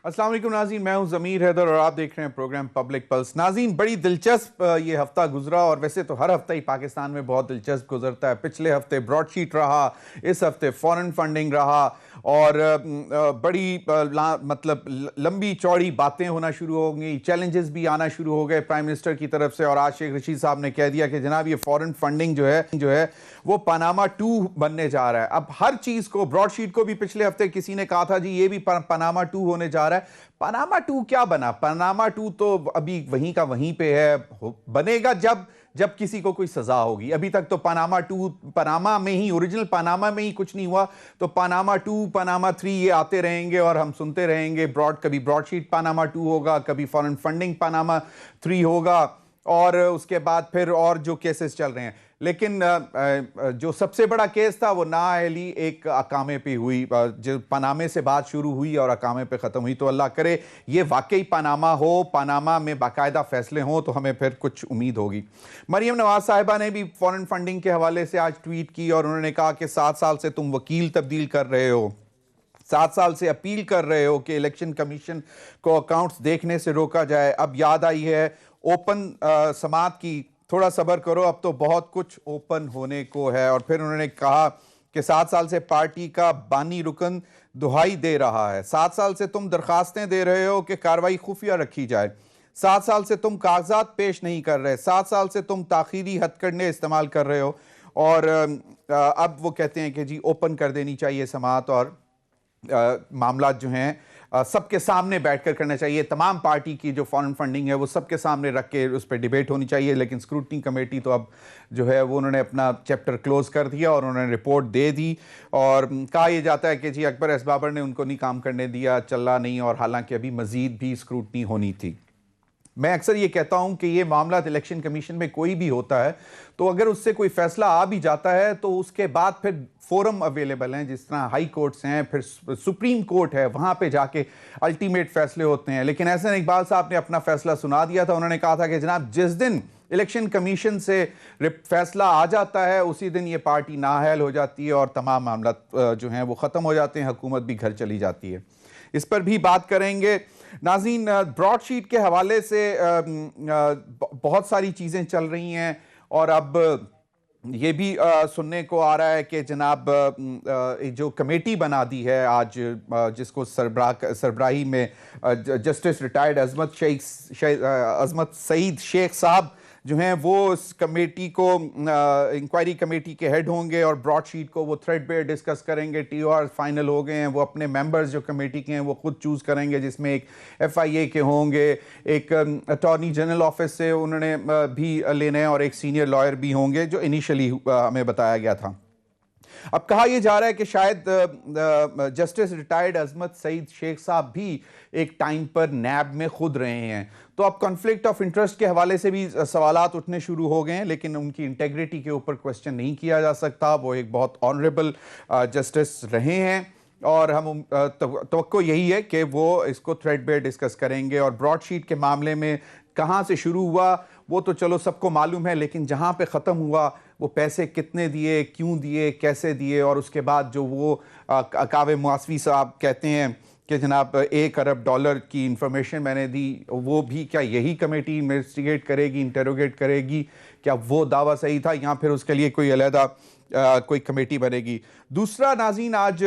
अस्सलाम वालेकुम नाज़रीन, मैं हूं ज़मीर हैदर और आप देख रहे हैं प्रोग्राम पब्लिक पल्स। नाज़रीन, बड़ी दिलचस्प ये हफ्ता गुजरा और वैसे तो हर हफ्ता ही पाकिस्तान में बहुत दिलचस्प गुजरता है। पिछले हफ्ते ब्रॉडशीट रहा, इस हफ्ते फॉरेन फंडिंग रहा और बड़ी मतलब लंबी चौड़ी बातें होना शुरू हो गई, चैलेंजेस भी आना शुरू हो गए प्राइम मिनिस्टर की तरफ से। और आज शेख रशीद साहब ने कह दिया कि जनाब ये फॉरेन फंडिंग जो है वो पनामा 2 बनने जा रहा है। अब हर चीज को, ब्रॉडशीट को भी पिछले हफ्ते किसी ने कहा था जी ये भी पनामा 2 होने जा रहा है। पनामा 2 क्या बना? पनामा 2 तो अभी वहीं का वहीं पे है, बनेगा जब जब किसी को कोई सजा होगी। अभी तक तो पनामा 2, पनामा में ही, ओरिजिनल पनामा में ही कुछ नहीं हुआ, तो पनामा 2, पनामा 3 ये आते रहेंगे और हम सुनते रहेंगे। कभी ब्रॉडशीट पनामा 2 होगा, कभी फॉरेन फंडिंग पनामा 3 होगा और उसके बाद फिर और जो केसेस चल रहे हैं। लेकिन जो सबसे बड़ा केस था वो नाअहली एक अकामे पे हुई, जो पनामे से बात शुरू हुई और अकामे पे ख़त्म हुई। तो अल्लाह करे ये वाकई पनामा हो, पनामा में बाकायदा फैसले हों तो हमें फिर कुछ उम्मीद होगी। मरियम नवाज साहिबा ने भी फॉरेन फंडिंग के हवाले से आज ट्वीट की और उन्होंने कहा कि 7 साल से तुम वकील तब्दील कर रहे हो, 7 साल से अपील कर रहे हो कि इलेक्शन कमीशन को अकाउंट्स देखने से रोका जाए। अब याद आई है ओपन समात की, थोड़ा सब्र करो, अब तो बहुत कुछ ओपन होने को है। और फिर उन्होंने कहा कि 7 साल से पार्टी का बानी रुकन दुहाई दे रहा है, 7 साल से तुम दरखास्तें दे रहे हो कि कार्रवाई खुफिया रखी जाए, 7 साल से तुम कागजात पेश नहीं कर रहे, 7 साल से तुम ताखीरी हथकंडे इस्तेमाल कर रहे हो और अब वो कहते हैं कि जी ओपन कर देनी चाहिए समात और मामला जो हैं सबके सामने बैठकर करना चाहिए। तमाम पार्टी की जो फॉरेन फंडिंग है वो सबके सामने रख के उस पर डिबेट होनी चाहिए। लेकिन स्क्रूटनी कमेटी तो अब जो है वो उन्होंने अपना चैप्टर क्लोज कर दिया और उन्होंने रिपोर्ट दे दी और कहा यह जाता है कि जी अकबर एस बाबर ने उनको नहीं काम करने दिया, चला नहीं, और हालांकि अभी मजीद भी स्क्रूटनी होनी थी। मैं अक्सर ये कहता हूं कि ये मामला इलेक्शन कमीशन में कोई भी होता है तो अगर उससे कोई फैसला आ भी जाता है तो उसके बाद फिर फोरम अवेलेबल हैं, जिस तरह हाई कोर्ट्स हैं, फिर सुप्रीम कोर्ट है, वहां पे जाके अल्टीमेट फैसले होते हैं। लेकिन एहसन इकबाल साहब ने अपना फैसला सुना दिया था। उन्होंने कहा था कि जनाब जिस दिन इलेक्शन कमीशन से फैसला आ जाता है उसी दिन ये पार्टी नाअहल हो जाती है और तमाम मामला जो हैं वो ख़त्म हो जाते हैं, हुकूमत भी घर चली जाती है। इस पर भी बात करेंगे। नाज़रीन, ब्रॉडशीट के हवाले से बहुत सारी चीज़ें चल रही हैं और अब ये भी सुनने को आ रहा है कि जनाब जो कमेटी बना दी है आज, जिसको सरबराही में जस्टिस रिटायर्ड अजमत सईद शेख साहब जो हैं वो इस कमेटी को, इंक्वायरी कमेटी के हेड होंगे और ब्रॉडशीट को वो थ्रेडबेयर डिस्कस करेंगे। TOR फाइनल हो गए हैं, वो अपने मेंबर्स जो कमेटी के हैं वो खुद चूज़ करेंगे, जिसमें एक FIA के होंगे, एक अटॉर्नी जनरल ऑफिस से उन्होंने भी लेने हैं और एक सीनियर लॉयर भी होंगे, जो इनिशियली हमें बताया गया था। अब कहा यह जा रहा है कि शायद जस्टिस रिटायर्ड अजमत सईद शेख साहब भी एक टाइम पर नैब में खुद रहे हैं, तो अब कॉन्फ्लिक्ट ऑफ इंटरेस्ट के हवाले से भी सवालात उठने शुरू हो गए हैं। लेकिन उनकी इंटेग्रिटी के ऊपर क्वेश्चन नहीं किया जा सकता, वो एक बहुत ऑनरेबल जस्टिस रहे हैं और हम तवक्को यही है कि वो इसको थ्रेडबेयर डिस्कस करेंगे। और ब्रॉडशीट के मामले में कहाँ से शुरू हुआ वो तो चलो सबको मालूम है, लेकिन जहाँ पे ख़त्म हुआ वो पैसे कितने दिए, क्यों दिए, कैसे दिए, और उसके बाद जो वो कावे मुआसवी साहब कहते हैं कि जनाब $1 अरब की इंफॉर्मेशन मैंने दी, वो भी क्या यही कमेटी इन्वेस्टिगेट करेगी, इंटेरोगेट करेगी? क्या वो दावा सही था या फिर उसके लिए कोई अलहदा कोई कमेटी बनेगी? दूसरा नाज़रीन, आज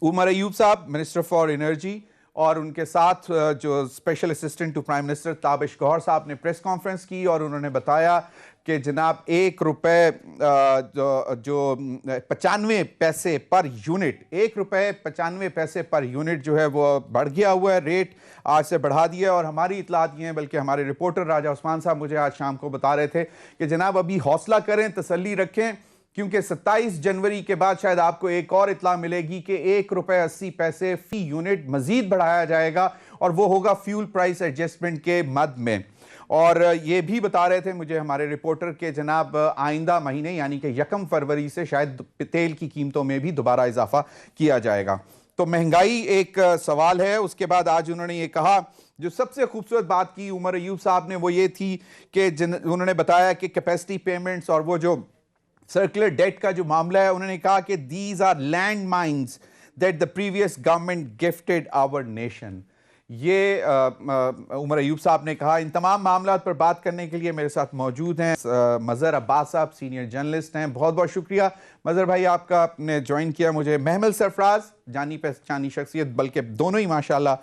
उमर अयूब साहब मिनिस्टर फॉर एनर्जी और उनके साथ जो special assistant to prime minister Tabish Gauhar sahab ने प्रेस कॉन्फ्रेंस की और उन्होंने बताया कि जनाब ₹1 जो 95 पैसे पर यूनिट, ₹1.95 पर यूनिट जो है वो बढ़ गया हुआ है, रेट आज से बढ़ा दिया। और हमारी इतलात ये हैं, बल्कि हमारे रिपोर्टर राजा उस्मान साहब मुझे आज शाम को बता रहे थे कि जनाब अभी हौसला करें, तसल्ली रखें, क्योंकि 27 जनवरी के बाद शायद आपको एक और इतला मिलेगी कि ₹1.80 फी यूनिट मजीद बढ़ाया जाएगा और वो होगा फ्यूल प्राइस एडजस्टमेंट के मद में। और ये भी बता रहे थे मुझे हमारे रिपोर्टर के जनाब आइंदा महीने यानी कि 1 फरवरी से शायद तेल की कीमतों में भी दोबारा इजाफा किया जाएगा। तो महंगाई एक सवाल है। उसके बाद आज उन्होंने ये कहा, जो सबसे खूबसूरत बात की उमर अयूब साहब ने वो ये थी कि उन्होंने बताया कि कैपेसिटी पेमेंट्स और वो जो सर्कुलर डेट का जो मामला है, उन्होंने कहा कि these are land mines that the previous government gifted our nation. ये उमर अयूब साहब ने कहा। इन तमाम मामलात पर बात करने के लिए मेरे साथ मौजूद हैं मज़हर अब्बास साहब, सीनियर जर्नलिस्ट हैं। बहुत बहुत शुक्रिया मज़हर भाई आपका, आपने ज्वाइन किया मुझे। महमल सरफराज, जानी पहचानी शख्सियत, बल्कि दोनों ही माशाल्लाह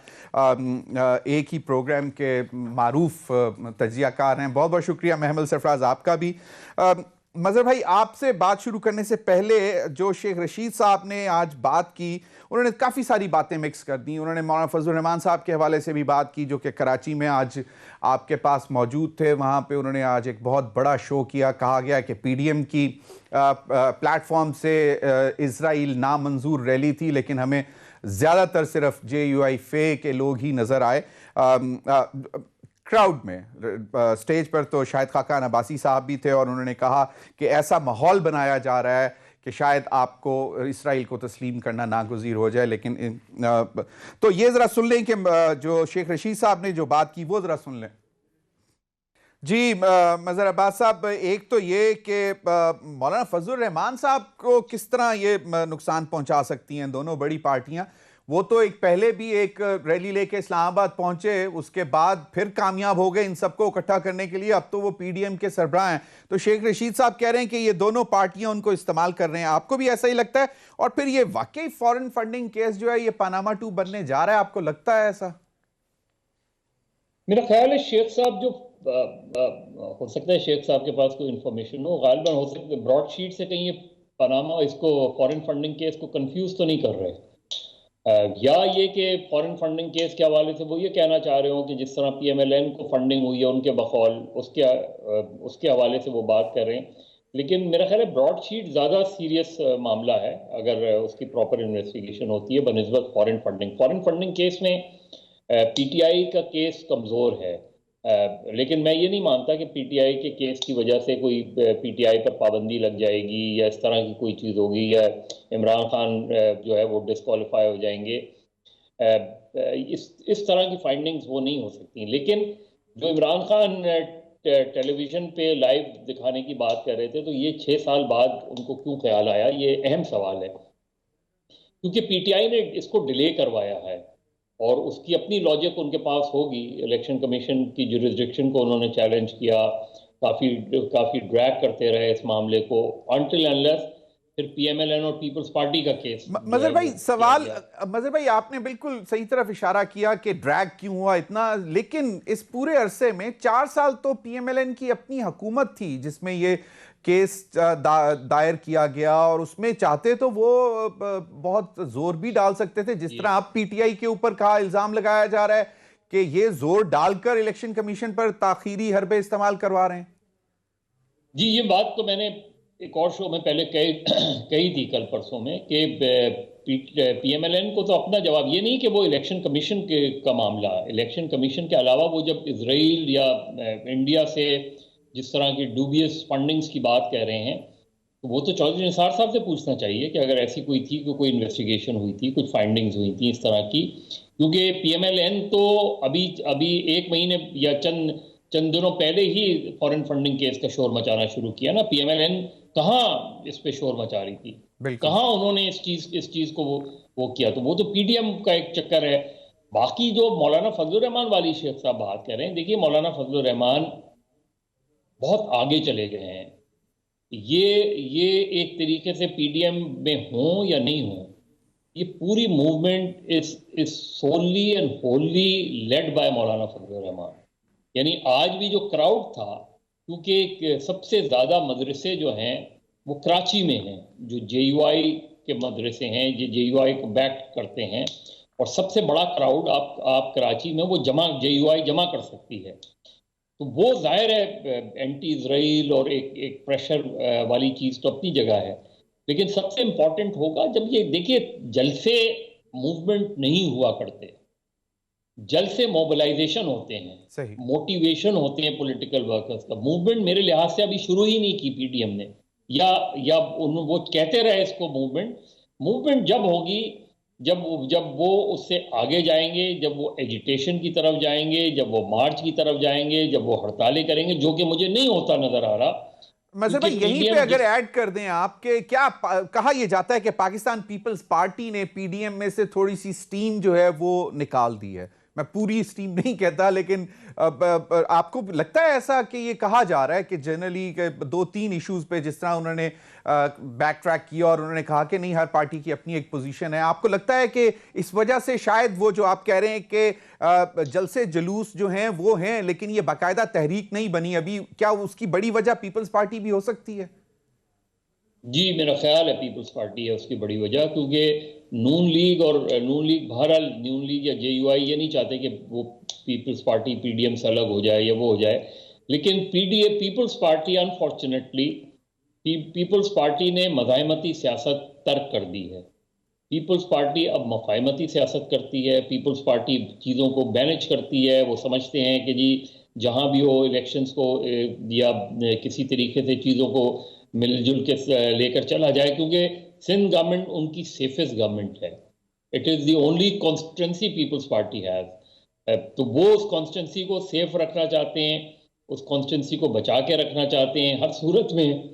एक ही प्रोग्राम के मारूफ तजियाकार हैं। बहुत बहुत शुक्रिया महमल सरफराज आपका भी। मज़हर भाई, आपसे बात शुरू करने से पहले जो शेख रशीद साहब ने आज बात की, उन्होंने काफ़ी सारी बातें मिक्स कर दी। उन्होंने मौलाना फजलुर रहमान साहब के हवाले से भी बात की, जो कि कराची में आज आपके पास मौजूद थे। वहाँ पे उन्होंने आज एक बहुत बड़ा शो किया। कहा गया कि पीडीएम की प्लेटफॉर्म से इजराइल नामंजूर रैली थी, लेकिन हमें ज़्यादातर सिर्फ JUI फे के लोग ही नज़र आए क्राउड में। स्टेज पर तो शायद खाकान अब्बासी साहब भी थे और उन्होंने कहा कि ऐसा माहौल बनाया जा रहा है कि शायद आपको इसराइल को तस्लीम करना नागुज़ीर हो जाए। लेकिन तो ये ज़रा सुन लें कि जो शेख रशीद साहब ने जो बात की वो ज़रा सुन लें। जी मज़हर अब्बास साहब, एक तो ये कि मौलाना फजलुर रहमान साहब को किस तरह ये नुकसान पहुंचा सकती हैं दोनों बड़ी पार्टियां। वो तो एक पहले भी एक रैली लेके इस्लामाबाद पहुंचे, उसके बाद फिर कामयाब हो गए इन सबको इकट्ठा करने के लिए। अब तो वो पीडीएम के सरबराह हैं। तो शेख रशीद साहब कह रहे हैं कि ये दोनों पार्टियां उनको इस्तेमाल कर रहे हैं। आपको भी ऐसा ही लगता है? और फिर ये वाकई फॉरेन फंडिंग केस जो है ये पनामा 2 बनने जा रहा है, आपको लगता है ऐसा? मेरा ख्याल है शेख साहब जो हो सकता है शेख साहब के पास कोई इंफॉर्मेशन हो, गालिबन हो सकता है ब्रॉडशीट से कहीं ये पनामा इसको फॉरेन फंडिंग केस को कंफ्यूज तो नहीं कर रहे, या ये कि फॉरेन फंडिंग केस के हवाले से वो ये कहना चाह रहे हो कि जिस तरह PMLN को फंडिंग हुई है उनके बकौल, उसके हवाले से वो बात कर रहे हैं। लेकिन मेरा ख्याल है ब्रॉडशीट ज़्यादा सीरियस मामला है अगर उसकी प्रॉपर इन्वेस्टिगेशन होती है बनस्बत फॉरेन फंडिंग केस में PTI का केस कमज़ोर है। लेकिन मैं ये नहीं मानता कि PTI के केस की वजह से कोई PTI पर पाबंदी लग जाएगी या इस तरह की कोई चीज़ होगी या इमरान खान जो है वो डिस्क्वालीफाई हो जाएंगे। इस तरह की फाइंडिंग्स वो नहीं हो सकती। लेकिन जो इमरान खान टेलीविज़न पे लाइव दिखाने की बात कर रहे थे, तो ये 6 साल बाद उनको क्यों ख्याल आया, ये अहम सवाल है। क्योंकि PTI ने इसको डिले करवाया है और उसकी अपनी लॉजिक उनके पास होगी। इलेक्शन कमीशन की जुरिस्डिक्शन को उन्होंने चैलेंज किया, काफ़ी ड्रैग करते रहे इस मामले को अनटिल अनलेस फिर PMLN और पीपल्स पार्टी का केस। मज़हर भाई मज़हर भाई आपने बिल्कुल सही तरफ इशारा किया कि ड्रैग क्यों हुआ इतना, लेकिन इस पूरे अरसे में 4 साल तो PMLN की अपनी हुकूमत थी जिसमें ये केस दायर किया गया, और उसमें चाहते तो वो बहुत जोर भी डाल सकते थे। जिस तरह अब PTI के ऊपर कहा इल्जाम लगाया जा रहा है कि ये जोर डालकर इलेक्शन कमीशन पर ताखीरी हरबे इस्तेमाल करवा रहे हैं। जी, ये बात तो मैंने एक और शो में पहले कही थी कल परसों में कि PMLN को तो अपना जवाब ये नहीं कि वो इलेक्शन कमीशन का मामला, इलेक्शन कमीशन के अलावा वो जब इजराइल या इंडिया से जिस तरह की डूबियस फंडिंग्स की बात कह रहे हैं, तो वो तो चौधरी निसार साहब से पूछना चाहिए कि अगर ऐसी कोई थी, कोई इन्वेस्टिगेशन हुई थी, कुछ फाइंडिंग्स हुई थी इस तरह की। क्योंकि PMLN तो अभी 1 महीने या चंद दिनों पहले ही फॉरेन फंडिंग केस का शोर मचाना शुरू किया ना। PMLN कहाँ इस पे शोर मचा रही थी, कहाँ उन्होंने इस चीज को वो किया, तो वो तो PDM का एक चक्कर है। बाकी जो मौलाना फजलुर रहमान वाली शेख साहब बात कर रहे हैं, देखिए मौलाना फजलुर रहमान बहुत आगे चले गए हैं। ये एक तरीके से PDM में हों या नहीं हों, ये पूरी movement is solely and wholly led by Maulana Fazlur Rahman. यानी आज भी जो क्राउड था, क्योंकि सबसे ज़्यादा मदरसे जो हैं वो कराची में हैं, जो JUI के मदरसे हैं, जो JUI को बैक करते हैं, और सबसे बड़ा क्राउड आप कराची में वो JUI जमा कर सकती है। तो वो जाहिर है एंटी इजराइल और एक प्रेशर वाली चीज़ तो अपनी जगह है। लेकिन सबसे इम्पॉर्टेंट होगा जब ये देखिए जलसे मूवमेंट नहीं हुआ करते, जलसे मोबिलाइजेशन होते हैं, मोटिवेशन होते हैं पॉलिटिकल वर्कर्स का। मूवमेंट मेरे लिहाज से अभी शुरू ही नहीं की PDM ने, या वो कहते रहे इसको मूवमेंट जब होगी, जब वो उससे आगे जाएंगे, जब वो एजिटेशन की तरफ जाएंगे, जब वो मार्च की तरफ जाएंगे, जब वो हड़तालें करेंगे, जो कि मुझे नहीं होता नजर आ रहा। मज़हर भाई यहीं पे अगर ऐड कर दें आपके, क्या कहा यह जाता है कि पाकिस्तान पीपल्स पार्टी ने PDM में से थोड़ी सी स्टीम जो है वो निकाल दी है। मैं पूरी स्ट्रीम नहीं कहता, लेकिन आपको लगता है ऐसा कि ये कहा जा रहा है कि जनरली 2-3 इश्यूज पे जिस तरह उन्होंने बैक ट्रैक किया और उन्होंने कहा कि नहीं, हर पार्टी की अपनी एक पोजीशन है, आपको लगता है कि इस वजह से शायद वो जो आप कह रहे हैं कि जलसे जुलूस जो हैं वो हैं, लेकिन ये बाकायदा तहरीक नहीं बनी अभी, क्या उसकी बड़ी वजह पीपल्स पार्टी भी हो सकती है? जी, मेरा ख्याल है पीपल्स पार्टी है उसकी बड़ी वजह, क्योंकि नून लीग बहरहाल नून लीग या जेयूआई ये नहीं चाहते कि वो पीपल्स पार्टी पीडीएम से अलग हो जाए या वो हो जाए, लेकिन Peoples Party unfortunately Peoples Party ने मज़ाहमती सियासत तर्क कर दी है। पीपल्स पार्टी अब मफाहमती सियासत करती है। पीपल्स पार्टी चीज़ों को मैनेज करती है। वो समझते हैं कि जी जहाँ भी हो इलेक्शंस को या किसी तरीके से चीज़ों को मिलजुल के लेकर चला जाए, क्योंकि सिंध गवर्नमेंट उनकी सेफेस्ट गवर्नमेंट है। It is the only constituency Peoples Party has. तो वो उस कॉन्स्टिट्यूंसी को सेफ रखना चाहते हैं, उस कॉन्स्टिट्यूंसी को बचा के रखना चाहते हैं हर सूरत में,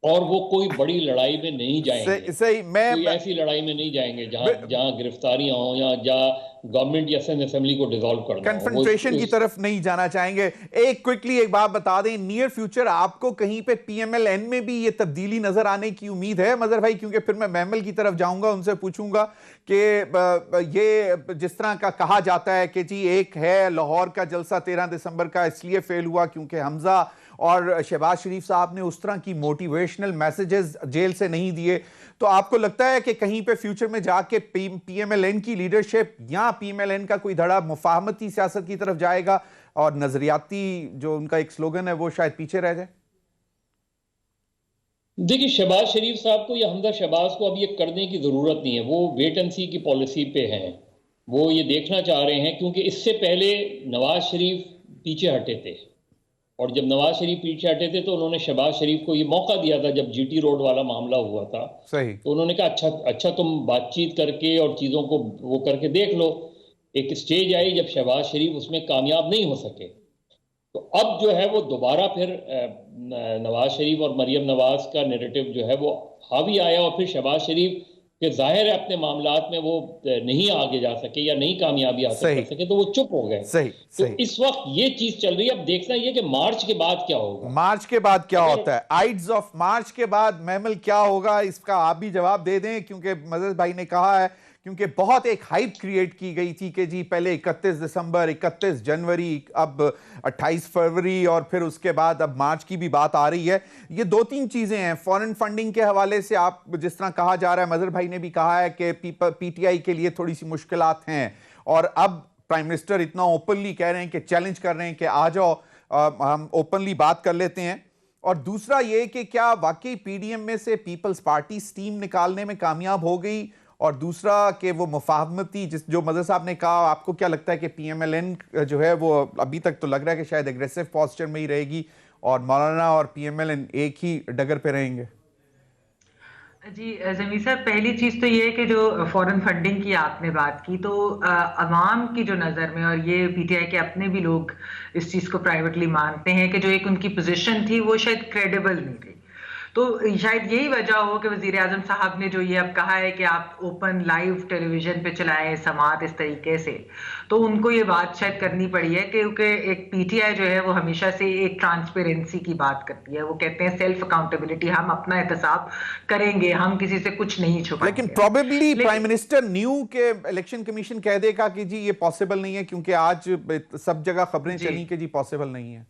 और वो कोई बड़ी लड़ाई में नहीं जाएंगे। सही कोई ऐसी लड़ाई में नहीं जाएंगे जहां गिरफ्तारियां हों या जहां गवर्नमेंट या सिंध असेंबली को डिसॉल्व करना हो। कन्फ्रंटेशन की तरफ नहीं जाना चाहेंगे। एक क्विकली एक बात बता दें, नियर फ्यूचर आपको कहीं पे पीएमएलएन में भी ये तब्दीली नजर आने की उम्मीद है मजहर भाई? क्योंकि फिर मैं महमल की तरफ जाऊंगा, उनसे पूछूंगा कि ये जिस तरह का कहा जाता है कि जी एक है लाहौर का जलसा 13 दिसंबर का इसलिए फेल हुआ क्योंकि हमजा और शहबाज शरीफ साहब ने उस तरह की मोटिवेशनल मैसेजेस जेल से नहीं दिए, तो आपको लगता है कि कहीं पे फ्यूचर में जाके पीएमएलएन की लीडरशिप या पीएमएलएन का कोई धड़ा मुफाहमती सियासत की तरफ जाएगा और नजरियाती जो उनका एक स्लोगन है वो शायद पीछे रह जाए? देखिए, शहबाज शरीफ साहब को या हमजा शहबाज को अब ये करने की जरूरत नहीं है। वो वेट एंड सी की पॉलिसी पे हैं। वो ये देखना चाह रहे हैं, क्योंकि इससे पहले नवाज शरीफ पीछे हटे थे, और जब नवाज शरीफ पीछे हटे थे तो उन्होंने शहबाज शरीफ को ये मौका दिया था जब जीटी रोड वाला मामला हुआ था। सही। तो उन्होंने कहा अच्छा तुम बातचीत करके और चीज़ों को वो करके देख लो। एक स्टेज आई जब शहबाज शरीफ उसमें कामयाब नहीं हो सके, तो अब जो है वो दोबारा फिर नवाज शरीफ और मरियम नवाज का नैरेटिव जो है वो हावी आया, और फिर शहबाज शरीफ कि जाहिर है अपने मामलात में वो नहीं आगे जा सके या नहीं कामयाबी हासिल कर सके, तो वो चुप हो गए। तो इस वक्त ये चीज चल रही है। अब देखना ये कि मार्च के बाद क्या होगा। मार्च के बाद क्या होता है, आइड्स ऑफ मार्च के बाद महमल क्या होगा, इसका आप भी जवाब दे दें, क्योंकि मजहर भाई ने कहा है, क्योंकि बहुत एक हाइप क्रिएट की गई थी कि जी पहले 31 दिसंबर, 31 जनवरी, अब 28 फरवरी और फिर उसके बाद अब मार्च की भी बात आ रही है। ये 2-3 चीजें हैं। फॉरेन फंडिंग के हवाले से आप जिस तरह कहा जा रहा है, मजहर भाई ने भी कहा है कि पीटीआई के लिए थोड़ी सी मुश्किलात हैं, और अब प्राइम मिनिस्टर इतना ओपनली कह रहे हैं कि चैलेंज कर रहे हैं कि आ जाओ, हम ओपनली बात कर लेते हैं। और दूसरा ये कि क्या वाकई पीडीएम में से पीपल्स पार्टी स्टीम निकालने में कामयाब हो गई, और दूसरा कि वो मुफाहमती जो मजहर साहब ने कहा, आपको क्या लगता है कि पीएमएलएन जो है वो अभी तक तो लग रहा है कि शायद एग्रेसिव पोस्चर में ही रहेगी और मौलाना और पीएमएलएन एक ही डगर पे रहेंगे? जी जमीर साहब, पहली चीज़ तो ये है कि जो फॉरेन फंडिंग की आपने बात की, तो अवाम की जो नज़र में, और ये पीटीआई के अपने भी लोग इस चीज़ को प्राइवेटली मानते हैं कि जो एक उनकी पोजीशन थी वो शायद क्रेडिबल नहीं रही। तो शायद यही वजह हो कि वज़ीर आज़म साहब ने जो ये अब कहा है कि आप ओपन लाइव टेलीविजन पे चलाएं समात इस तरीके से, तो उनको ये बात शायद करनी पड़ी है, क्योंकि एक पीटीआई जो है वो हमेशा से एक ट्रांसपेरेंसी की बात करती है। वो कहते हैं सेल्फ अकाउंटेबिलिटी, हम अपना एहतसाब करेंगे, हम किसी से कुछ नहीं छुपाएंगे। लेकिन प्रोबेबली प्राइम मिनिस्टर न्यू के इलेक्शन कमीशन कह देगा कि जी ये पॉसिबल नहीं है, क्योंकि आज सब जगह खबरें चली कि जी पॉसिबल नहीं है।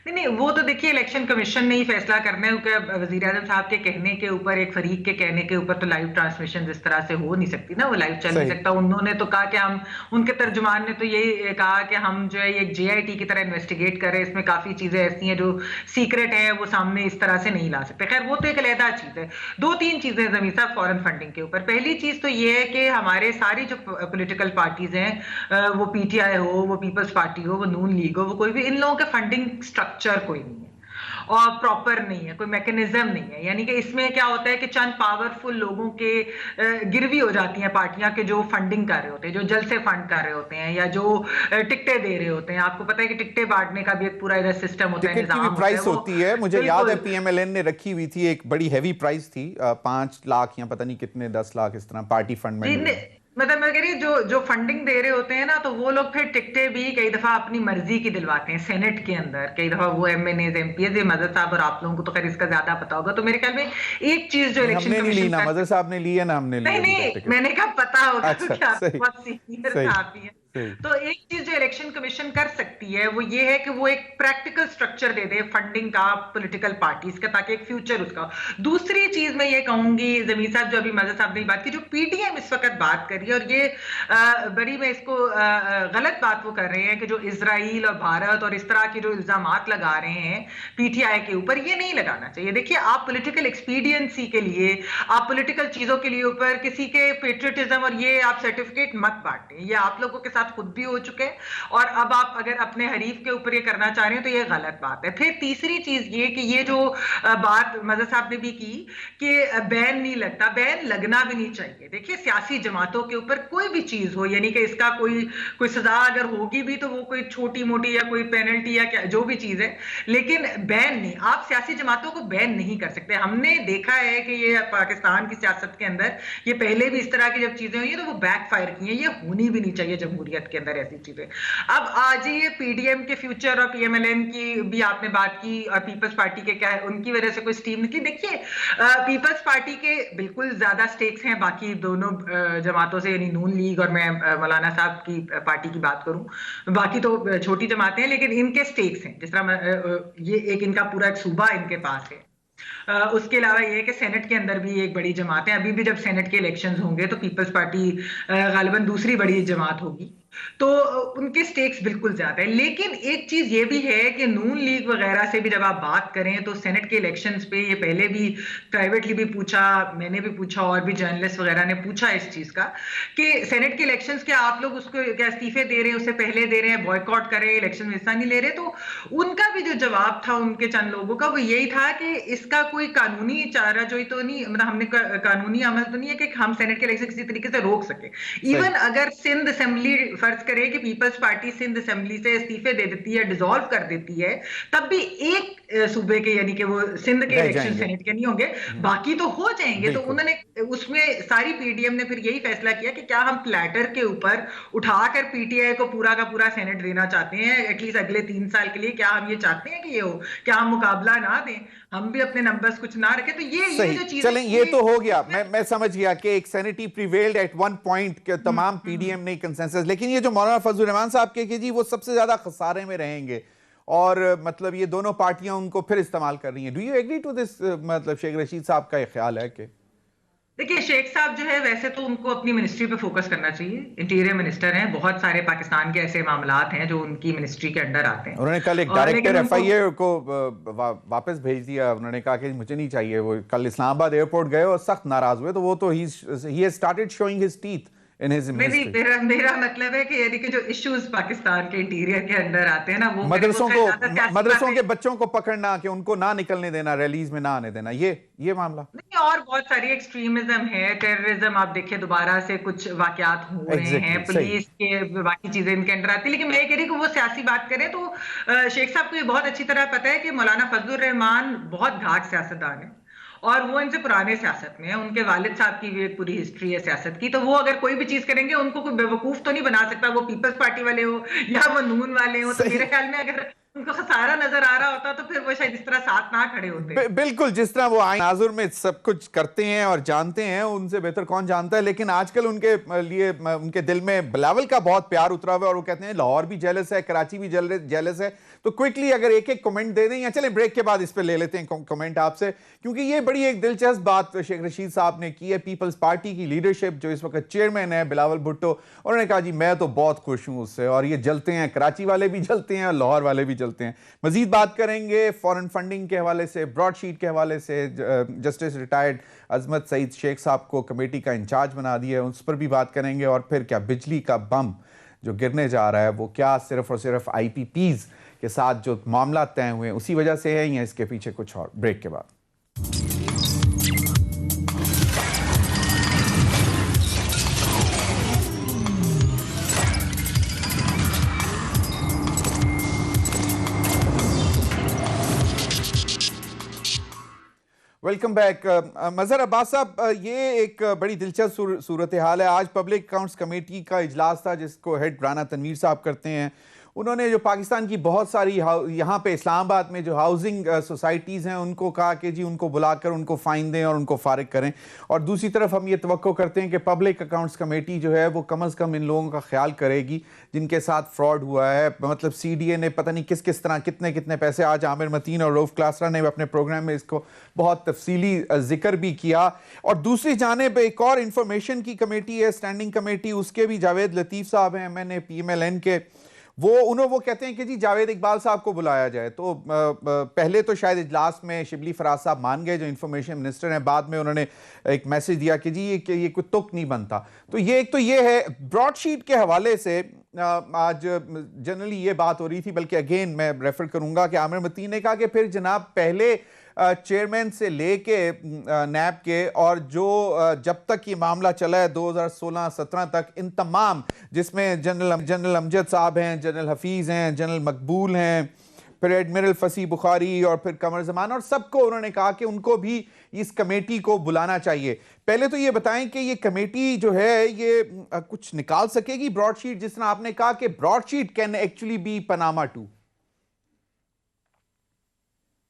नहीं, वो तो देखिए इलेक्शन कमीशन ने ही फैसला करना है, क्योंकि वज़ीर आज़म साहब के कहने के ऊपर, एक फरीक के कहने के ऊपर तो लाइव ट्रांसमिशन जिस तरह से हो नहीं सकती ना, वो लाइव चल नहीं सकता। उन्होंने तो कहा कि हम, उनके तर्जुमान ने तो यही कहा कि हम जो है एक जेआईटी की तरह इन्वेस्टिगेट करें, इसमें काफ़ी चीज़ें ऐसी हैं जो सीक्रेट है, वो सामने इस तरह से नहीं ला सकते। खैर वो तो एक अलहदा चीज़ है। 2-3 चीज़ें ज़मीर साहब फॉरेन फंडिंग के ऊपर। पहली चीज़ तो ये है कि हमारे सारी जो पोलिटिकल पार्टीज़ हैं, वो पीटीआई हो, वो पीपल्स पार्टी हो, वो नून लीग हो, वो कोई भी, इन लोगों के फंडिंग स्ट्रक्चर कोई नहीं है और प्रॉपर नहीं है, कोई मैकेनिज्म नहीं है। यानी कि इसमें क्या होता है कि चंद पावरफुल लोगों के गिरवी हो जाती हैं पार्टियां के, जो फंडिंग कर रहे होते हैं, जो जल से फंड कर रहे होते हैं, या जो टिकटें दे रहे होते हैं। आपको पता है कि टिकटें बांटने का भी एक पूरा इधर सिस्टम होता है, निजाम होता है। प्राइस होती है, मुझे याद है पीएमएलएन ने रखी हुई थी, एक बड़ी हैवी प्राइस थी, 5 लाख या पता नहीं कितने 10 लाख इस तरह पार्टी फंड में। मतलब मैं कह रही जो फंडिंग दे रहे होते हैं ना, तो वो लोग फिर टिकटें भी कई दफा अपनी मर्जी की दिलवाते हैं सेनेट के अंदर। कई दफा वो एमएनएज एमपीएस, मदद साहब और आप लोगों को तो खैर इसका ज्यादा पता होगा। तो मेरे ख्याल में एक चीज जो इलेक्शन हमने नहीं ली कमीशन ना, मदर साहब ने ली है ना, हमने ली नहीं अभी तक नहीं, टिकट। मैंने कहा पता होगा अच्छा, क्योंकि आप सही बहुत सीनियर सही साहब हैं। सही। तो एक चीज जो इलेक्शन कमीशन कर सकती है वो ये है कि वो एक प्रैक्टिकल स्ट्रक्चर दे दे फंडिंग का पॉलिटिकल पार्टीज का, ताकि एक फ्यूचर उसका हो। दूसरी चीज मैं ये कहूंगी, जमीर साहब जो अभी मदद साहब ने बात की, जो पीटीएम इस वक्त बात कर रही है, और ये बड़ी मैं इसको गलत बात वो कर रहे हैं कि जो इजराइल और भारत और इस तरह के जो इल्जामात लगा रहे हैं पीटीआई के ऊपर, ये नहीं लगाना चाहिए। देखिए, आप पॉलिटिकल एक्सपीडियंसी के लिए, आप पॉलिटिकल चीजों के लिए ऊपर किसी के पेट्रियटिज्म और ये आप सर्टिफिकेट मत बांटें। ये आप लोगों के साथ खुद भी हो चुके हैं, और अब आप अगर अपने हरीफ के ऊपर ये करना चाह रहे हैं तो ये गलत बात है। फिर तीसरी चीज ये कि ये जो बात मदद साहब ने भी की कि बैन नहीं लगता, बैन लगना भी नहीं चाहिए। देखिए, सियासी जमातों के ऊपर कोई भी चीज हो, यानी कि इसका कोई सजा अगर होगी भी तो वो कोई छोटी मोटी या कोई पेनल्टी या क्या जो भी चीज है, लेकिन बैन नहीं। आप सियासी जमातों को बैन नहीं कर सकते। हमने देखा है कि ये पाकिस्तान की सियासत के अंदर ये पहले भी इस तरह की जब चीजें हुई है तो वो बैकफायर की हैं। ये होनी भी नहीं चाहिए जमहूरियत के अंदर ऐसी चीजें। अब आज ये पीडीएम के फ्यूचर और पीएमएलएन की भी आपने बात की, और पीपल्स पार्टी के क्या है, उनकी वजह से कोई स्टीम निकली। देखिए, पीपल्स पार्टी के बिल्कुल ज्यादा स्टेक्स हैं बाकी दोनों जमातों से, यानी नून लीग और मैं मौलाना साहब की पार्टी की बात करूं, बाकी तो छोटी जमातें हैं, लेकिन इनके स्टेक्स हैं। जिस तरह ये एक इनका पूरा एक सूबा इनके पास है। उसके अलावा ये कि सेनेट के अंदर भी एक बड़ी जमात है। अभी भी जब सेनेट के इलेक्शंस होंगे तो पीपल्स पार्टी गालिबन दूसरी बड़ी जमात होगी, तो उनके स्टेक्स बिल्कुल ज्यादा है। लेकिन एक चीज ये भी है कि नून लीग वगैरह से भी जब आप बात करें तो सेनेट के इलेक्शंस पे ये पहले भी प्राइवेटली भी पूछा, मैंने भी पूछा, और भी जर्नलिस्ट वगैरह ने पूछा इस चीज का कि सेनेट के इलेक्शंस क्या आप लोग उसको क्या इस्तीफे दे रहे हैं, उससे पहले दे रहे हैं, बॉयकॉट कर रहे हैं, इलेक्शन में हिस्सा नहीं ले रहे। तो उनका भी जो जवाब था उनके चंद लोगों का वो यही था कि इसका कोई कानूनी चाराजोई तो नहीं, मतलब हमने कानूनी अमल तो नहीं है कि हम सेनेट के इलेक्शन किसी तरीके से रोक सके। इवन अगर सिंध असेंबली फर्ज करें कि पीपल्स पार्टी सिंध असेंबली से इस्तीफे दे देती है, डिसॉल्व कर देती है, तब भी एक सूबे के, यानी कि वो सिंध के इलेक्शन सेनेट के नहीं होंगे, बाकी तो हो जाएंगे। तो उन्होंने उसमें सारी पीडीएम ने फिर यही फैसला किया कि क्या हम प्लेटर के ऊपर उठाकर पीटीआई को पूरा का पूरा सेनेट देना चाहते हैं एटलीस्ट अगले 3 साल के लिए। क्या हम ये चाहते हैं कि ये हो, क्या हम मुकाबला ना दें, हम भी अपने नंबर्स कुछ ना रखें। तो ये जो चीज, चलें, ये तो हो गया, मैं समझ गया कि एक sanity prevailed eight one point के तमाम पीडीएम ने कंसेंसस। लेकिन ये जो मौलाना फजलुर रहमान साहब के जी वो सबसे ज्यादा खसारे में रहेंगे, और मतलब ये दोनों पार्टियां उनको फिर इस्तेमाल कर रही हैं। Do you agree to this? मतलब शेख रशीद साहब का ये ख्याल है कि देखिए, शेख साहब जो है वैसे तो उनको अपनी मिनिस्ट्री पे फोकस करना चाहिए, इंटीरियर मिनिस्टर हैं, बहुत सारे पाकिस्तान के ऐसे मामलात हैं जो उनकी मिनिस्ट्री के अंडर आते हैं। उन्होंने कल एक डायरेक्टर एफआईए को वापस भेज दिया। उन्होंने कहा कि मुझे नहीं चाहिए। वो कल इस्लामाबाद एयरपोर्ट गए और सख्त नाराज हुए, तो वो तो he has started showing his teeth in his ministry. मेरा मतलब है कि यानी कि जो इश्यूज पाकिस्तान के इंटीरियर के अंदर आते हैं ना, वो मदरसों के बच्चों को पकड़ना, कि उनको ना निकलने देना, रैलीज में ना आने देना, ये मामला नहीं। और बहुत सारी एक्सट्रीमिज्म है, टेररिज्म, आप देखिए दोबारा से कुछ वाकयात हो रहे हैं, पुलिस के बाकी चीजें इनके अंडर आती है। लेकिन मैं ये कह रही हूँ कि वो सियासी बात करें तो शेख साहब को ये बहुत अच्छी तरह पता है कि मौलाना फजलुर रहमान बहुत घाट सियासतदान है, और वो इनसे पुराने सियासत में है। उनके वालिद साहब की भी एक पूरी हिस्ट्री है सियासत की। तो वो अगर कोई भी चीज करेंगे उनको कोई बेवकूफ तो नहीं बना सकता, वो पीपल्स पार्टी वाले हो या वो नून वाले हो। तो मेरे ख्याल में अगर उनको खसारा नजर आ रहा होता तो फिर वो शायद इस तरह साथ ना खड़े होते। बिल्कुल, जिस तरह वो आईन नाजुर में सब कुछ करते हैं और जानते हैं, उनसे बेहतर कौन जानता है। लेकिन आजकल उनके लिए, उनके दिल में बिलावल का बहुत प्यार उतरा हुआ है, और वो कहते हैं लाहौर भी जेलस है, कराची भी जेलस है। तो क्विकली अगर एक एक कमेंट दे दें, या चले ब्रेक के बाद इस पर ले लेते हैं कमेंट आपसे, क्योंकि ये बड़ी एक दिलचस्प बात शेख रशीद साहब ने की है। पीपल्स पार्टी की लीडरशिप जो इस वक्त चेयरमैन है बिलावल भुट्टो, उन्होंने कहा जी मैं तो बहुत खुश हूं उससे, और ये जलते हैं, कराची वाले भी जलते हैं और लाहौर वाले भी जलते हैं। मजीद बात करेंगे फॉरेन फंडिंग के हवाले से, ब्रॉडशीट के हवाले से। जस्टिस रिटायर्ड अजमत सईद शेख साहब को कमेटी का इंचार्ज बना दिया, उस पर भी बात करेंगे। और फिर क्या बिजली का बम जो गिरने जा रहा है वो क्या सिर्फ और सिर्फ IPPs के साथ जो मामला तय हुए उसी वजह से है, या इसके पीछे कुछ और? ब्रेक के बाद। Welcome back. मजहर अब्बास साहब, ये एक बड़ी दिलचस्प सूरत हाल है। आज पब्लिक अकाउंट्स कमेटी का इजलास था जिसको हेड राना तनवीर साहब करते हैं। उन्होंने जो पाकिस्तान की बहुत सारी यहाँ पे इस्लामाबाद में जो हाउसिंग सोसाइटीज़ हैं उनको कहा कि जी उनको बुलाकर उनको फ़ाइन दें और उनको फारिग करें। और दूसरी तरफ हम ये तवक्को करते हैं कि पब्लिक अकाउंट्स कमेटी जो है वो कम से कम इन लोगों का ख्याल करेगी जिनके साथ फ्रॉड हुआ है। मतलब CDA ने पता नहीं किस किस तरह कितने कितने पैसे, आज आमिर मतीन और रऊफ क्लासरा ने अपने प्रोग्राम में इसको बहुत तफसीली जिक्र भी किया। और दूसरी जानिब एक और इंफॉर्मेशन की कमेटी है, स्टैंडिंग कमेटी, उसके भी जावेद लतीफ़ साहब हैं MNA PMLN के। वो कहते हैं कि जी जावेद इकबाल साहब को बुलाया जाए। तो पहले तो शायद इजलास में शिबली फराज साहब मान गए जो इंफॉर्मेशन मिनिस्टर हैं, बाद में उन्होंने एक मैसेज दिया कि जी ये कोई तुक नहीं बनता। तो ये है ब्रॉडशीट के हवाले से। आज जनरली ये बात हो रही थी, बल्कि अगेन मैं रेफर करूंगा कि आमिर मतीन ने कहा कि फिर जनाब पहले चेयरमैन से लेके नैब के और जो जब तक ये मामला चला है 2016-17 तक, इन तमाम जिसमें जनरल अमजद साहब हैं, जनरल हफीज़ हैं, जनरल मकबूल हैं, फिर एडमिरल फसी बुखारी और फिर कमर जमान, और सबको उन्होंने कहा कि उनको भी इस कमेटी को बुलाना चाहिए। पहले तो ये बताएं कि ये कमेटी जो है ये कुछ निकाल सकेगी ब्रॉडशीट, जिस तरह आपने कहा कि Broadsheet can actually be Panama 2।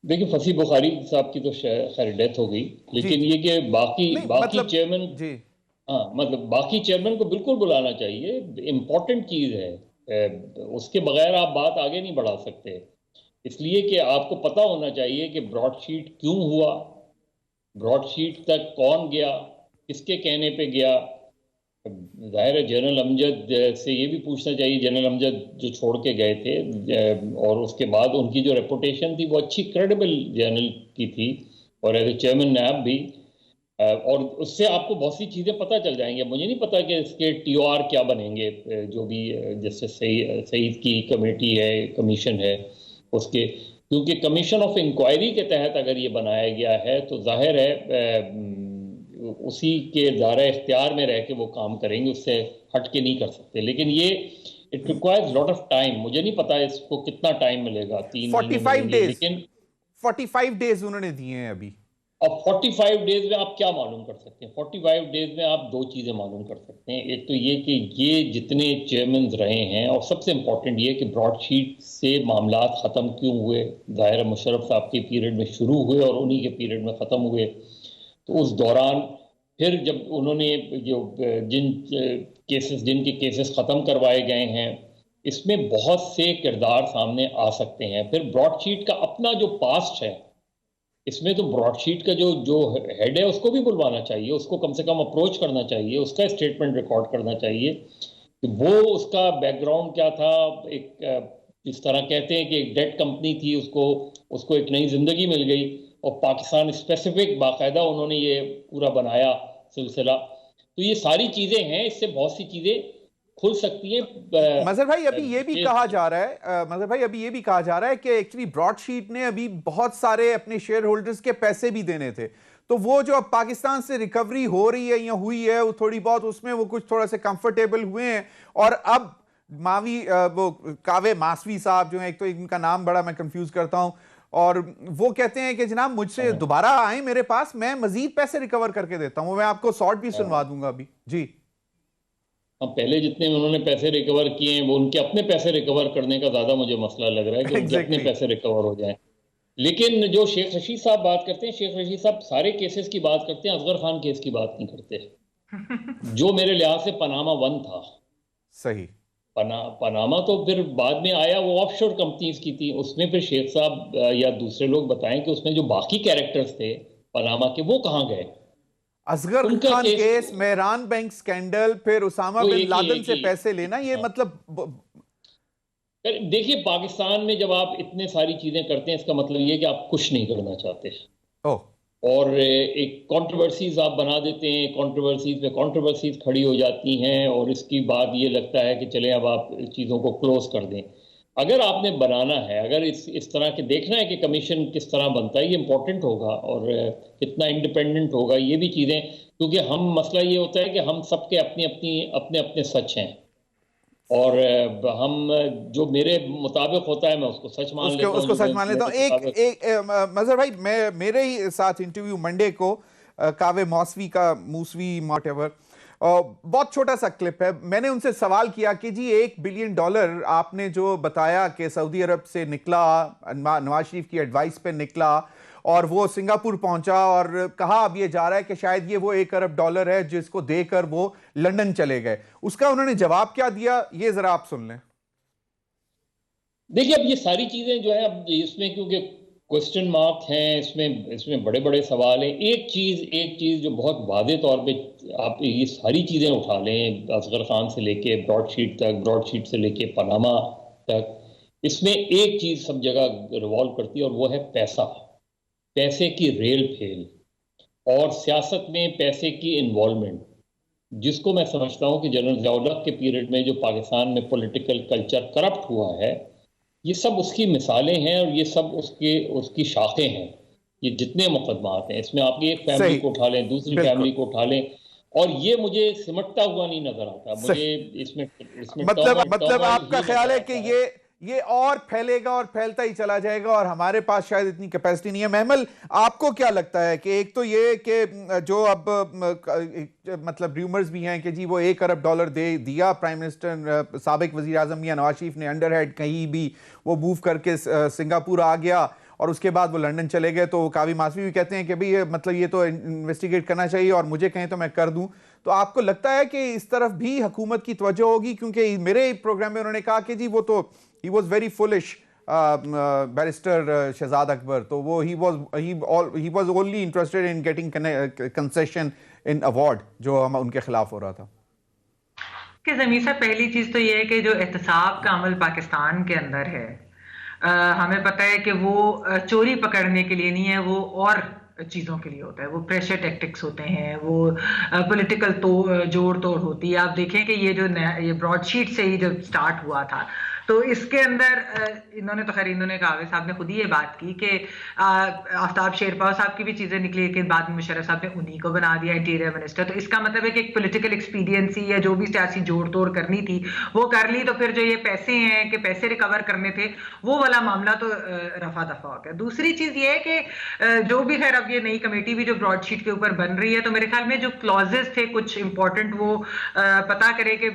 देखिए, फसी बुखारी साहब की तो खैर डेथ हो गई, लेकिन ये कि बाकी मतलब, चेयरमैन, जी हाँ मतलब बाकी चेयरमैन को बिल्कुल बुलाना चाहिए। इम्पोर्टेंट चीज़ है, उसके बगैर आप बात आगे नहीं बढ़ा सकते। इसलिए कि आपको पता होना चाहिए कि ब्रॉडशीट क्यों हुआ, ब्रॉडशीट तक कौन गया, किसके कहने पे गया। जाहिर है जनरल अमजद से ये भी पूछना चाहिए, जनरल अमजद जो छोड़ के गए थे और उसके बाद उनकी जो रेपुटेशन थी वो अच्छी क्रेडिबल जनरल की थी, और एज ए चेयरमैन नैब भी, और उससे आपको बहुत सी चीज़ें पता चल जाएंगी। मुझे नहीं पता कि इसके TOR क्या बनेंगे, जो भी जैसे सईद की कमेटी है, कमीशन है उसके, क्योंकि कमीशन ऑफ इंक्वायरी के तहत अगर ये बनाया गया है तो जाहिर है उसी के दायरा इख्तियार में रह के वो काम करेंगे, उससे हट के नहीं कर सकते। लेकिन ये it requires lot of time. मुझे नहीं पता इसको कितना टाइम मिलेगा, 3 महीने, लेकिन 45 डेज उन्होंने दिए हैं अभी। अब 45 डेज में आप क्या मालूम कर सकते हैं? 45 डेज में आप 2 चीज़ें मालूम कर सकते हैं। एक तो ये कि ये जितने चेयरमैन रहे हैं, और सबसे इंपॉर्टेंट ये कि ब्रॉडशीट से मामलात ख़त्म क्यों हुए। ज़ाहिर मुशर्रफ साहब के पीरियड में शुरू हुए और उन्हीं के पीरियड में ख़त्म हुए। तो उस दौरान फिर जब उन्होंने जो जिनके केसेस ख़त्म करवाए गए हैं, इसमें बहुत से किरदार सामने आ सकते हैं। फिर ब्रॉडशीट का अपना जो पास्ट है, इसमें तो ब्रॉडशीट का जो हेड है उसको भी बुलवाना चाहिए, उसको कम से कम अप्रोच करना चाहिए, उसका स्टेटमेंट रिकॉर्ड करना चाहिए कि वो उसका बैकग्राउंड क्या था। एक इस तरह कहते हैं कि एक डेड कंपनी थी, उसको एक नई जिंदगी मिल गई, और पाकिस्तान स्पेसिफिक बाकायदा उन्होंने ये पूरा बनाया सिलसिला। तो ये सारी चीज़ें हैं, इससे बहुत सी चीज़ें खुल सकती है। मजहर भाई अभी ये भी कहा जा रहा है कि एक्चुअली ब्रॉडशीट ने अभी बहुत सारे अपने शेयर होल्डर्स के पैसे भी देने थे, तो वो जो अब पाकिस्तान से रिकवरी हो रही है या हुई है वो थोड़ी बहुत, उसमें वो कुछ थोड़ा से कंफर्टेबल हुए हैं। और अब वो कावे मासवी साहब जो है, एक तो इनका नाम बड़ा मैं कंफ्यूज करता हूं, और वो कहते हैं कि जनाब मुझसे दोबारा आए मेरे पास, मैं मजीद पैसे रिकवर करके देता हूं। मैं आपको शॉर्ट भी सुनवा दूंगा अभी। जी हम पहले जितने उन्होंने पैसे रिकवर किए हैं, वो उनके अपने पैसे रिकवर करने का ज्यादा मुझे मसला लग रहा है कि उनके अपने पैसे रिकवर हो जाएं। लेकिन जो शेख रशीद साहब बात करते हैं, शेख रशीद साहब सारे केसेस की बात करते हैं, असगर खान केस की बात नहीं करते, जो मेरे लिहाज से पनामा 1 था। सही, पनामा तो फिर बाद में आया, वो ऑफशोर कंपनीज की थी। उसमें फिर शेख साहब या दूसरे लोग बताएं कि उसमें जो बाकी कैरेक्टर्स थे पनामा के, वो कहाँ गए। Asghar Khan case, Mehran bank scandal, फिर उसामा बिन लादेन से पैसे लेना, ये मतलब देखिए पाकिस्तान में जब आप इतने सारी चीजें करते हैं, इसका मतलब ये कि आप कुछ नहीं करना चाहते। और एक कंट्रोवर्सीज आप बना देते हैं, कंट्रोवर्सीज पे कंट्रोवर्सीज खड़ी हो जाती हैं, और इसकी बाद ये लगता है कि चलें अब आप चीज़ों को क्लोज कर दें। अगर आपने बनाना है, अगर इस तरह के देखना है कि कमीशन किस तरह बनता है, ये इंपॉर्टेंट होगा, और कितना इंडिपेंडेंट होगा, ये भी चीज़ें, क्योंकि मसला ये होता है कि हम सबके अपने अपने सच हैं। और हम जो मेरे मुताबिक होता है मैं उसको सच मान लेता हूँ। उसको सच मान लेता हूँ। एक मजहर भाई, मेरे ही साथ इंटरव्यू मंडे को कावे मौसवी का मूसवी व्हाटएवर, बहुत छोटा सा क्लिप है। मैंने उनसे सवाल किया कि जी $1 बिलियन आपने जो बताया कि सऊदी अरब से निकला, नवाज शरीफ की एडवाइस पे निकला और वो सिंगापुर पहुंचा, और कहा अब ये जा रहा है कि शायद ये वो $1 अरब है जिसको देकर वो लंदन चले गए। उसका उन्होंने जवाब क्या दिया, ये जरा आप सुन लें। देखिए, अब ये सारी चीजें जो है, अब इसमें क्योंकि क्वेश्चन मार्क हैं, इसमें बड़े बड़े सवाल हैं। एक चीज जो बहुत वादे तौर पे, आप ये सारी चीजें उठा लें, असगर खान से लेके ब्रॉडशीट तक, ब्रॉडशीट से लेके पनामा तक, इसमें एक चीज सब जगह रिवॉल्व करती है और वो है पैसा, पैसे की रेल फेल और सियासत में पैसे की इन्वॉल्वमेंट, जिसको मैं समझता हूं कि जनरल ज़िया-उल-हक के पीरियड में जो पाकिस्तान में पॉलिटिकल कल्चर करप्ट हुआ है, ये सब उसकी मिसालें हैं और ये सब उसकी शाखें हैं। ये जितने मुकदमात हैं, इसमें आपकी एक फैमिली को उठा लें, दूसरी फैमिली को उठा लें, और ये मुझे सिमटता हुआ नहीं नजर आता मुझे। इसमें मतलब आपका ख्याल है कि ये और फैलेगा और फैलता ही चला जाएगा और हमारे पास शायद इतनी कैपेसिटी नहीं है। महमल, आपको क्या लगता है कि एक तो ये कि जो अब मतलब र्यूमर्स भी हैं कि जी वो $1 अरब दिया प्राइम मिनिस्टर साबिक वजीर आजम मियां नवाज शरीफ ने, अंडरहेड कहीं भी वो मूव करके सिंगापुर आ गया और उसके बाद वो लंदन चले गए। तो कावी मासवी भी कहते हैं कि भाई मतलब ये तो इन्वेस्टिगेट करना चाहिए और मुझे कहें तो मैं कर दूं। तो आपको लगता है कि इस तरफ भी हुकूमत की तवज्जो होगी? क्योंकि मेरे प्रोग्राम में उन्होंने कहा कि जी वो तो he was very foolish, barrister Shahzad Akbar, तो वो he was only interested in getting concession in award जो हम उनके खिलाफ हो रहा था। कि ज़मीर साहब, पहली चीज तो ये है कि जो एहतसाब का अमल पाकिस्तान के अंदर है, हमें पता है कि वो चोरी पकड़ने के लिए नहीं है, वो और चीज़ों के लिए होता है। वो प्रेशर टैक्टिक्स होते हैं, वो पॉलिटिकल जोड़ तोड़ होती है। आप देखें कि ये ब्रॉडशीट से ही जब स्टार्ट हुआ था, तो इसके अंदर इन्होंने कावे साहब ने खुद ही ये बात की कि आफ्ताब शेरपाव साहब की भी चीजें निकली, लेकिन बाद में मुशर्रफ साहब ने उन्हीं को बना दिया इंटीरियर मिनिस्टर। तो इसका मतलब है कि एक पॉलिटिकल एक्सपीडियंसी या जो भी सियासी जोड़ तोड़ करनी थी वो कर ली। तो फिर जो ये पैसे हैं कि पैसे रिकवर करने थे, वो वाला मामला तो रफा दफा हो गया। दूसरी चीज ये है कि जो भी खैर अब ये नई कमेटी भी जो ब्रॉडशीट के ऊपर बन रही है, तो मेरे ख्याल में जो क्लॉजेस थे कुछ इंपॉर्टेंट, वो पता करे कि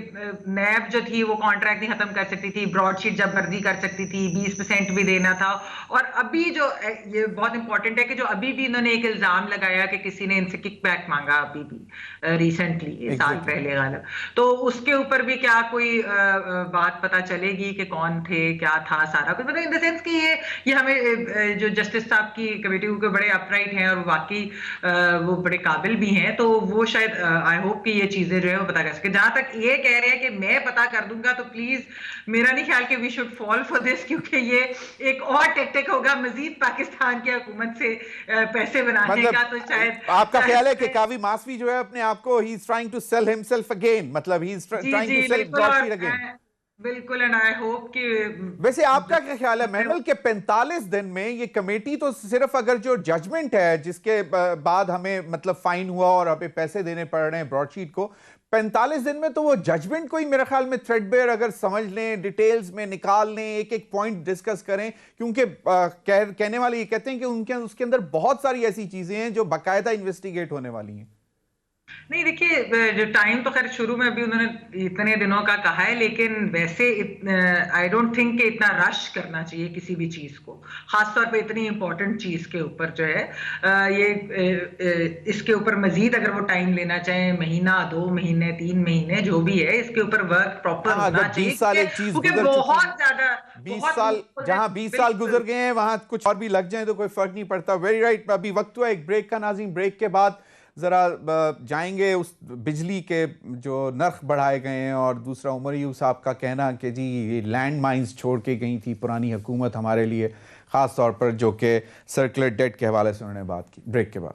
नैब जो थी वो कॉन्ट्रैक्ट नहीं खत्म कर सकती थी, ब्रॉडशीट जब मर्जी कर सकती थी, 20% भी देना था। और अभी जो ये बहुत इंपॉर्टेंट है कि जो अभी भी इन्होंने एक इल्जाम लगाया कि किसी ने इनसे किकबैक मांगा, अभी भी रिसेंटली साल पहले गालिब, तो उसके ऊपर भी क्या कोई बात पता चलेगी कि कौन थे, क्या था सारा कुछ, मतलब इन द सेंस कि ये हमें जो जस्टिस साहब की कमेटी के बड़े अपराइट हैं और वाकई वो बड़े काबिल भी हैं, तो वो शायद आई होप कि ये चीजें जो है वो पता कर सके। जहां तक ये कह रहे हैं कि मैं पता कर दूंगा, तो प्लीज मेरा नहीं ख्याल कि we should fall for this, क्योंकि ये एक और टैक्टिक होगा मजीद पाकिस्तान की हुकूमत से पैसे बनाने का। तो शायद आपका ख्याल है कि कावी मासवी जो है अपने आप को he is trying to sell himself again, मतलब he is trying to sell broadsheet again. बिल्कुल, एंड आई होप कि वैसे आपका क्या ख्याल है महमल के 45 दिन में ये कमेटी, तो सिर्फ अगर जो जजमेंट है जिसके बाद हमें मतलब फाइन हुआ और हमें पैसे देने पड़ रहे हैं ब्रॉडशीट को, 45 दिन में तो वो जजमेंट को ही मेरे ख्याल में थ्रेडबेयर अगर समझ लें, डिटेल्स में निकाल लें, एक एक पॉइंट डिस्कस करें, क्योंकि कहने वाले ये कहते हैं कि उसके अंदर बहुत सारी ऐसी चीजें हैं जो बाकायदा इन्वेस्टिगेट होने वाली हैं। नहीं, देखिए जो टाइम तो खैर शुरू में अभी उन्होंने इतने दिनों का कहा है, लेकिन वैसे आई डोंट थिंक कि इतना रश करना चाहिए किसी भी चीज को, खासतौर पे इतनी इंपॉर्टेंट चीज के ऊपर जो है इसके ऊपर मजीद अगर वो टाइम लेना चाहे, महीना, 2 महीने, 3 महीने, जो भी है, इसके ऊपर वर्क प्रॉपर होना चाहिए। 20 साल एक चीज गुजर बहुत ज्यादा 20 साल, जहां 20 साल गुजर गए हैं वहां कुछ और भी लग जाए तो कोई फर्क नहीं पड़ता। Very right. अभी वक्त हुआ एक ब्रेक का नाज़रीन। ब्रेक के बाद जरा जाएंगे उस बिजली के जो नर्ख बढ़ाए गए हैं, और दूसरा उमर यूं साहब का कहना कि जी ये लैंड माइंस छोड़ के गई थी पुरानी हुकूमत हमारे लिए, खास तौर पर जो कि सर्कुलर डेट के हवाले से उन्होंने बात की। ब्रेक के बाद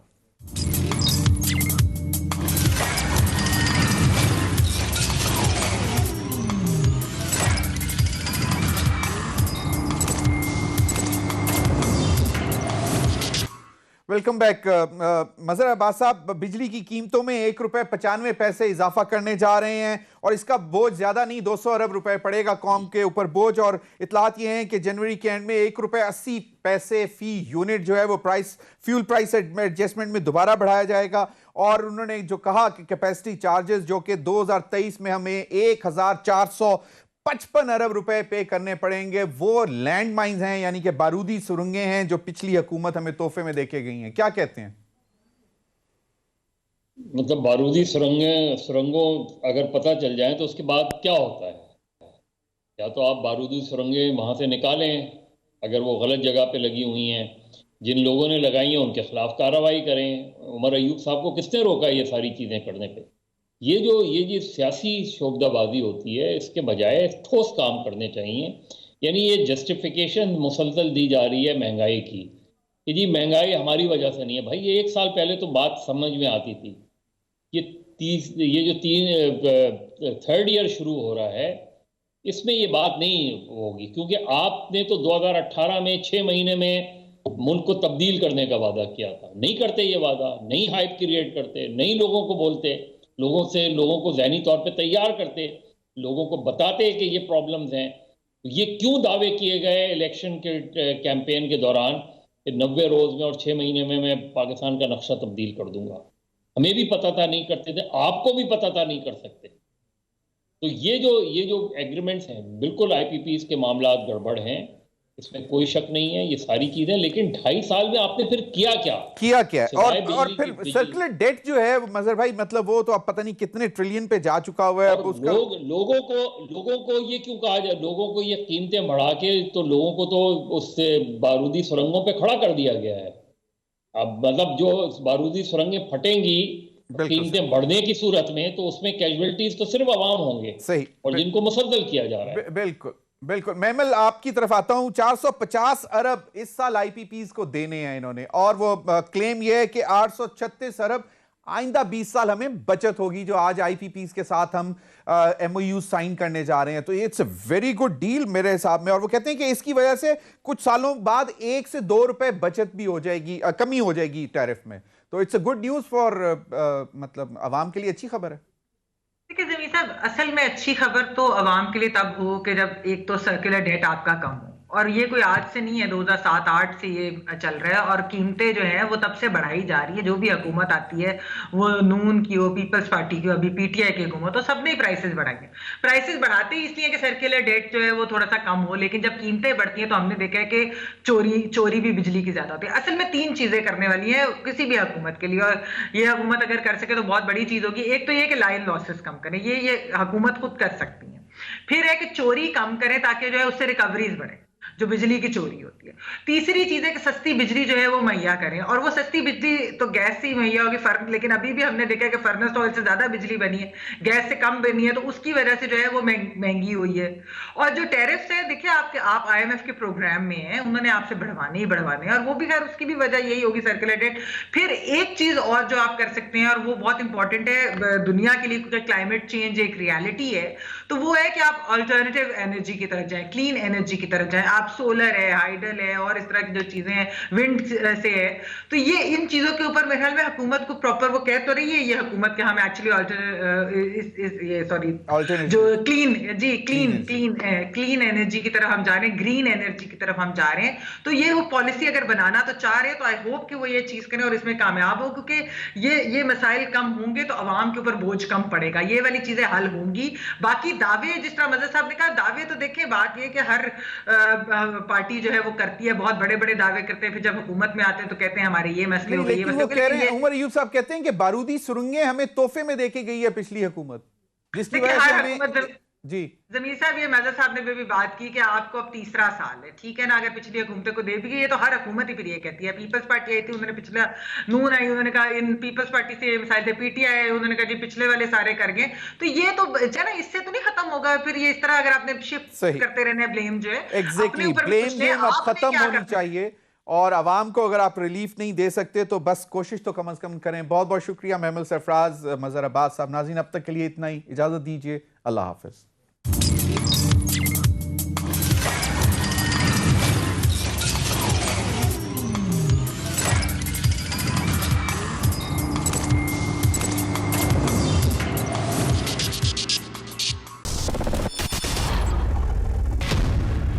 वेलकम बैक। मजहर अब्बास साहब, बिजली की कीमतों में ₹1.95 इजाफा करने जा रहे हैं और इसका बोझ ज्यादा नहीं, 200 अरब रुपए पड़ेगा कौम के ऊपर बोझ। और इतलात ये हैं कि जनवरी के एंड में ₹1.80 फी यूनिट जो है वो फ्यूल प्राइस एडजस्टमेंट में दोबारा बढ़ाया जाएगा। और उन्होंने जो कहा कि कैपेसिटी चार्जेस जो कि 2023 में हमें 1455 अरब रुपए पे करने पड़ेंगे, वो लैंड माइंस हैं, यानी कि बारूदी सुरंगें हैं जो पिछली हुकूमत हमें तोहफे में देके गई हैं। क्या कहते हैं? मतलब बारूदी सुरंगों अगर पता चल जाए तो उसके बाद क्या होता है? या तो आप बारूदी सुरंगें वहां से निकालें अगर वो गलत जगह पे लगी हुई हैं, जिन लोगों ने लगाई हैं उनके खिलाफ कार्रवाई करें। उमर अयूब साहब को किसने रोका ये सारी चीजें करने पे? ये जो सियासी शोबदाबाजी होती है, इसके बजाय ठोस काम करने चाहिए। यानी ये जस्टिफिकेशन मुसलसल दी जा रही है महंगाई की कि जी महंगाई हमारी वजह से नहीं है। भाई ये 1 साल पहले तो बात समझ में आती थी। ये जो थर्ड ईयर शुरू हो रहा है इसमें ये बात नहीं होगी, क्योंकि आपने तो 2018 में 6 महीने में मुल्क को तब्दील करने का वादा किया था। नहीं करते ये वादा, नहीं हाइप क्रिएट करते, नहीं लोगों को बोलते, लोगों को ज़हनी तौर पे तैयार करते, लोगों को बताते कि ये प्रॉब्लम्स हैं। ये क्यों दावे किए गए इलेक्शन के कैंपेन के दौरान कि 90 रोज में और 6 महीने में मैं पाकिस्तान का नक्शा तब्दील कर दूंगा? हमें भी पता था नहीं करते थे, आपको भी पता था नहीं कर सकते। तो ये जो एग्रीमेंट्स हैं बिल्कुल IPPs के मामला गड़बड़ हैं, इसमें कोई शक नहीं है, ये सारी चीजें। लेकिन 2.5 साल में आपने फिर किया क्या? और फिर सर्कुलर डेट जो है मजहर भाई, मतलब वो तो अब पता नहीं कितने ट्रिलियन पे जा चुका हुआ है। अब उसका लोगों को ये क्यों कहा जाए? लोगों को ये कीमतें बढ़ा के तो लोगों को तो उससे बारूदी सुरंगों पे खड़ा कर दिया गया है। अब मतलब जो बारूदी सुरंगें फटेंगी कीमतें बढ़ने की सूरत में, तो उसमें कैजुअलिटीज तो सिर्फ अवाम होंगे। सही, और जिनको मुसलसल किया जा रहा है। बिल्कुल बिल्कुल। मैमल आपकी तरफ आता हूं। 450 अरब इस साल IPPs को देने हैं इन्होंने, और वो क्लेम ये है कि 836 अरब आइंदा 20 साल हमें बचत होगी जो आज IPPs के साथ हम MOU साइन करने जा रहे हैं। तो it's a very good deal मेरे हिसाब में। और वो कहते हैं कि इसकी वजह से कुछ सालों बाद 1 से 2 रुपए बचत भी हो जाएगी, कमी हो जाएगी टैरिफ में। तो it's a good news for मतलब अवाम के लिए अच्छी खबर है। देखिए जमीर साहब, असल में अच्छी खबर तो अवाम के लिए तब हो कि जब एक तो सर्कुलर डेट आपका कम हो, और ये कोई आज से नहीं है, 2007-8 से ये चल रहा है। और कीमतें जो हैं वो तब से बढ़ाई जा रही है। जो भी हुकूमत आती है, वो नून की हो, पीपल्स पार्टी की हो, अभी PTI की हुकूमत, तो सबने प्राइसेस बढ़ाई है। प्राइसेस बढ़ाते ही इसलिए कि सर्कुलर डेट जो है वो थोड़ा सा कम हो, लेकिन जब कीमतें बढ़ती हैं तो हमने देखा है कि चोरी भी बिजली की ज्यादा होती है। असल में 3 चीजें करने वाली है किसी भी हुकूमत के लिए, और ये हुकूमत अगर कर सके तो बहुत बड़ी चीज होगी। एक तो ये कि लाइन लॉसेस कम करें, ये हुकूमत खुद कर सकती है। फिर है कि चोरी कम करें ताकि जो है उससे रिकवरीज बढ़े, जो बिजली की चोरी होती है। तीसरी चीज है कि सस्ती बिजली जो है वो मुहैया करें, और वो सस्ती बिजली तो गैस से ही मुहैया होगी। लेकिन अभी भी हमने देखा है कि फर्नेस ऑयल से ज्यादा बिजली बनी है, गैस से कम बनी है, तो उसकी वजह से जो है वो महंगी हुई है। और जो टैरिफ्स है, देखिए आप IMF के प्रोग्राम में हैं, उन्होंने आपसे बढ़वाने ही बढ़वाने, और वो भी खैर उसकी भी वजह यही होगी, सर्कुलर डेट। फिर एक चीज और जो आप कर सकते हैं, और वो बहुत इंपॉर्टेंट है दुनिया के लिए, क्योंकि क्लाइमेट चेंज एक रियलिटी है, तो वो है कि आप अल्टरनेटिव एनर्जी की तरफ जाएं, क्लीन एनर्जी की तरफ जाएं। आप सोलर है, हाइडल है, और इस तरह की जो चीजें हैं, विंड से है। तो ये इन चीजों के ऊपर मेरे ख्याल में हुकूमत को प्रॉपर वो कह तो रही है, ये हुकूमत के हम एक्चुअली जो क्लीन एनर्जी की तरफ हम जा रहे हैं, ग्रीन एनर्जी की तरफ हम जा रहे हैं। तो ये वो पॉलिसी अगर बनाना तो चाह रहे हैं, तो आई होप कि वो ये चीज करें और इसमें कामयाब हो, क्योंकि ये मसाइल कम होंगे तो अवाम के ऊपर बोझ कम पड़ेगा, ये वाली चीजें हल होंगी। बाकी दावे, जिस तरह मजहर साहब ने कहा, दावे तो देखें, बात ये कि हर पार्टी जो है वो करती है, बहुत बड़े बड़े दावे करते हैं, फिर जब हुकूमत में आते हैं तो कहते हैं हमारे ये मसले हो गए, ये मसले हो गए। उमर अयूब साहब कहते हैं कि बारूदी सुरंगें हमें तोहफे में देके गई है पिछली हुकूमत, जिसकी वजह से हमें जी जमीर साहब, ये मजहर साहब ने भी बात की कि आपको अब 3रा साल है, ठीक है ना। अगर पिछली हुकूमतें को दे भी गई, ये तो हर हुकूमत ही फिर ये कहती है। पीपल्स पार्टी आई थी, उन्होंने पिछला, नून आई, उन्होंने कहा इन पीपल्स पार्टी से मिसाइल थे, PTI आई, उन्होंने कहा जी पिछले वाले सारे कर गए। तो ये तो ना, इससे तो नहीं खत्म होगा फिर ये इस तरह, अगर आपने शिफ्ट करते रहने ब्लेम जो है, एग्जैक्टली, ब्लेम गेम अब खत्म होनी चाहिए। और आवाम को अगर आप रिलीफ नहीं दे सकते तो बस कोशिश तो कम से कम करें। बहुत बहुत शुक्रिया महमल सरफराज, मजहर अब्बास साहब। नाज़रीन, अब तक के लिए इतना ही, इजाजत दीजिए, अल्लाह हाफिज।